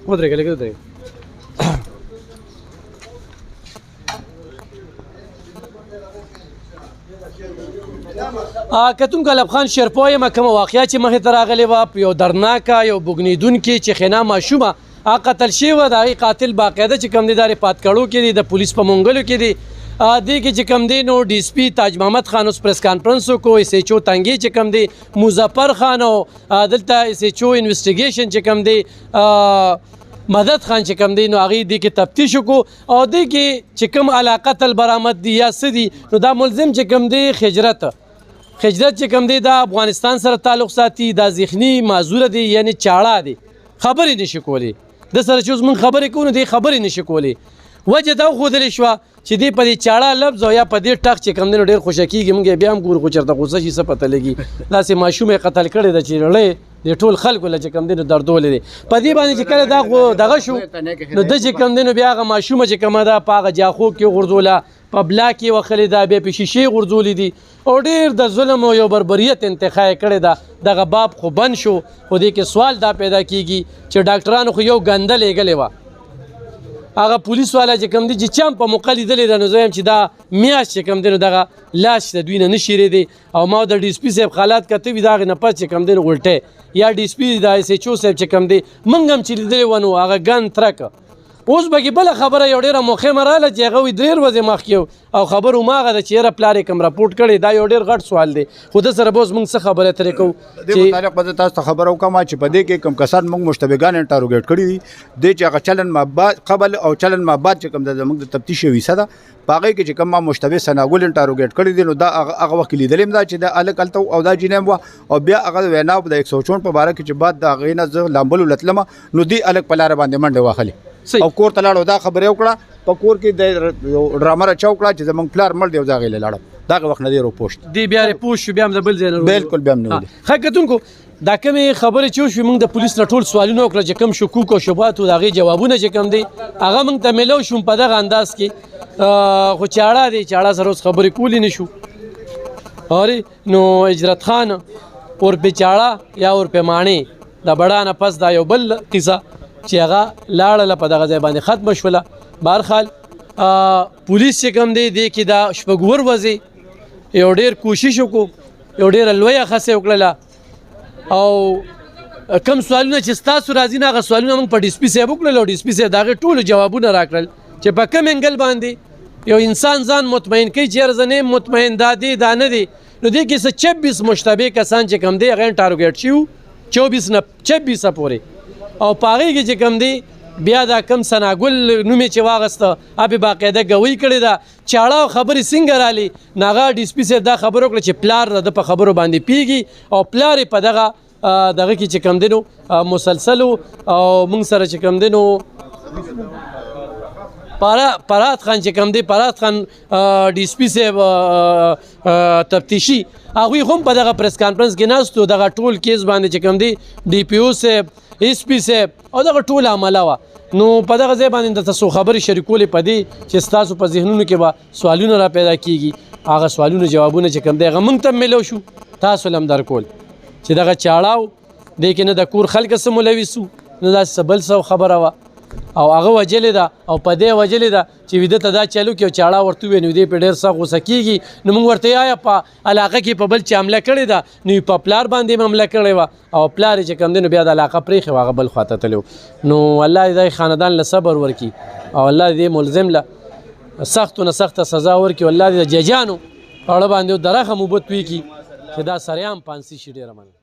ودرېږه لږ ودرېږه. کتونکو الب خان شیرپوی یم کومه واقعه چې مخې ته راغلې وه په یو درناکه یو بوږنېدونکې چې خینا ماشومه قتل شوې وه د هغې قاتل باقاعده چې کوم دی دا رپات کړو کې دی د پولیس په منګلو کې دی دې کې چې کوم دی نو ډي اس پي تاج محمد خان اوس پریس کانفرنس وکړو ایس ایچ او تنګي چې کوم دی مظفر خان او دلته ایس ایچ او انویسټیګیشن چې کوم دی مدد خان چې کوم دی نو هغې دې کې تفتیش وکړو او دې کې چې کوم علاقه تل برآمد دي یا څه دي نو دا ملزم چې کوم دی خجرت چې کوم دی دا افغانستان سره تعلق ساتي دا ذهني معذوره دی یعنی چاړه دی خبرې نشي کولی د سره چې اوس موږ خبرې کوو نو دی خبرې نشي کولی وجه دا وښودلې شوه چې دی په دې چاړه لفظ او یا په دې ټک چې کوم دی نو ډېر خوښه کېږي موږ بیا هم ګورو خو چېرته غوسه شي څه پته لګي داسې ماشوم یې قتل کړی ده چې رړی د ټول خلکو له چې کوم دی نو دردولې دی په دې باندې چې کله دا دغه شو نو ده چې کوم دی نو بیا هغه ماشومه چې کومه ده په هغه جاخو کې غورځوله په بلا کې وخلې ده بیا په شیشې غورځولې دي او ډېر د ظلم او یو بربریت انتخاب یې کړې ده دغه باب خو بند شو خو دې کې سوال دا پیدا کېږي چې ډاکټرانو خو یو ګنده لېږلې وه هغه پولیس والا چې کوم دی چې چا هم په موقع لیدلی ده نو زه یم چې دا میاشت چې کوم دی نو دغه لاس د دوی نه نه شیرېدی او ما د ډي اس پي صاحب حالات کته وي د هغې نه پس چې کوم دی نو غلټی یا ډي اس پي د ایس ایچ او صاحب چې کوم دی موږ هم چې لیدلی و نو هغه ګن ترک اوس به کې بله خبره یو ډېره مخیمه راغله چې هغه وایي 3 ورځې مخکې او خبر هماغه ده چې یاره پلار یې کوم راپورټ کړی دا یو ډېر غټ سوال دی خو ده سره به اوس موږ څه خبرې اترې کوو دې متعلق به زه تاسو ته خبره وکړم چې په دې کې کوم کسان موږ مشتبهګان انټاروګیټ کړي دي دې چې هغه چلن ما بعد قبل او چلن ما بعد چې کوم د زموږ د تفتیش ویسه ده په هغې کې چې کوم ما مشتبه سناګل انټاروګیټ کړي دي نو دا هغه وخت لیدلی م دا چې دا هلک هلته او دا جینۍ وه او بیا هغه ویناو د 164 په باره کې چې بعد د هغې نه زه لامبلو لتلمه نو دې هلک په لاره باندې منډې واخلې او کور ته لاړو دا خبرې وکړه په کور کې د ډرامه راچا وکړه چې زموږ پلار مړ دی او زه هغې له لاړم دغه وخت نه دی روپوشت دی بیا رپوشت شو بیا هم د بل ځای نه بلکل بیا هم نه ولي ښه کتونکو دا کومې خبرې چې وشوې موږ د پولیس نه ټول سوالونه وکړه چې کوم شکوک او شبهات و د هغې جوابونه چې کوم دی هغه موږ ته میلو شو په دغه انداز کې خو چاړه دی چاړه سره اوس خبرې کولی نه شو ارې نو اجرت خان اور پې چاړه یا اور پې ماڼې د بړه نه پس دا یو بل قصه چې هغه لاړله په دغه ځای باندې ختمه شوله بهرحال پولیس چې کوم دی دې کې دا شپږ ورځې یو ډېر کوشش وکړو یو ډېره لویه هڅه وکړله او کم سوالونه چې ستاسو راځي نه هغه سوالونه موږ په ډي اس پي صاحب وکړل او ډي اس پي صاحب د هغې ټولو جوابونه راکړل چې په کوم انګل باندې یو انسان ځان مطمئن کوي چې یاره زه نه یم مطمئن دا دی دا نه دی نو دې کې څه 26 مشتبه کسان چې کوم دی هغه انټاروګیټ شوي 24 نه 26 پورې او په هغې کې چې کوم دی بیا دا کم سناګل نوم یې چې واغسته هغې باقاعده ګوۍ کړې ده چاړه او خبرې څنګه رالي نو هغه ډي اس پي صاحب دا خبره وکړه چې پلار د په خبرو باندې پیږي او پلار یې په دغه کې چې کوم دی نو مسلسل او موږ سره چې کوم دی نو فرات خان چې کوم دی فرات خان ډي اس پي صاحب تفتیشي هغوی هم په دغه پریس کانفرنس کې ناست و دغه ټول کیس باندې چې کوم دی ډي پي او صاحب ایس پي صاحب او دغه ټول عمله وه نو په دغه ځای باندې درته څو خبرې شریکولې په دې چې ستاسو په ذهنونو کې به سوالونه را پیدا کېږي هغه سوالونه جوابونه چې کوم دی هغه موږ ته میلو شو تاسو له هم درکول چې دغه چاړه و دې کې نه د کور خلک څه ملوث وو نه داسې څه بل څه خبره وه او هغه وجلې ده او په دې وجلې ده چې ویده ته دا چالو کې او چاړه ورته ووایي نو دې پرې ډېر سخت غوسه کېږي نو موږ ورته آیا په علاقه کې په بل چې حمله کړې ده نو په پلار باندې هم حمله کړې وه او پلار یې چې کوم دی نو بیا د علاقه پرېښې وه هغه بل خوا ته تللی نو الله دې دغې خاندان له صبر ورکړي او الله دې ملزم له سختو نه سخته سزا ورکړي او الله دې د ججانو په اړه باندې د رحم اوبه توی کړي چې دا سریعام پانسي شي ډېره مننه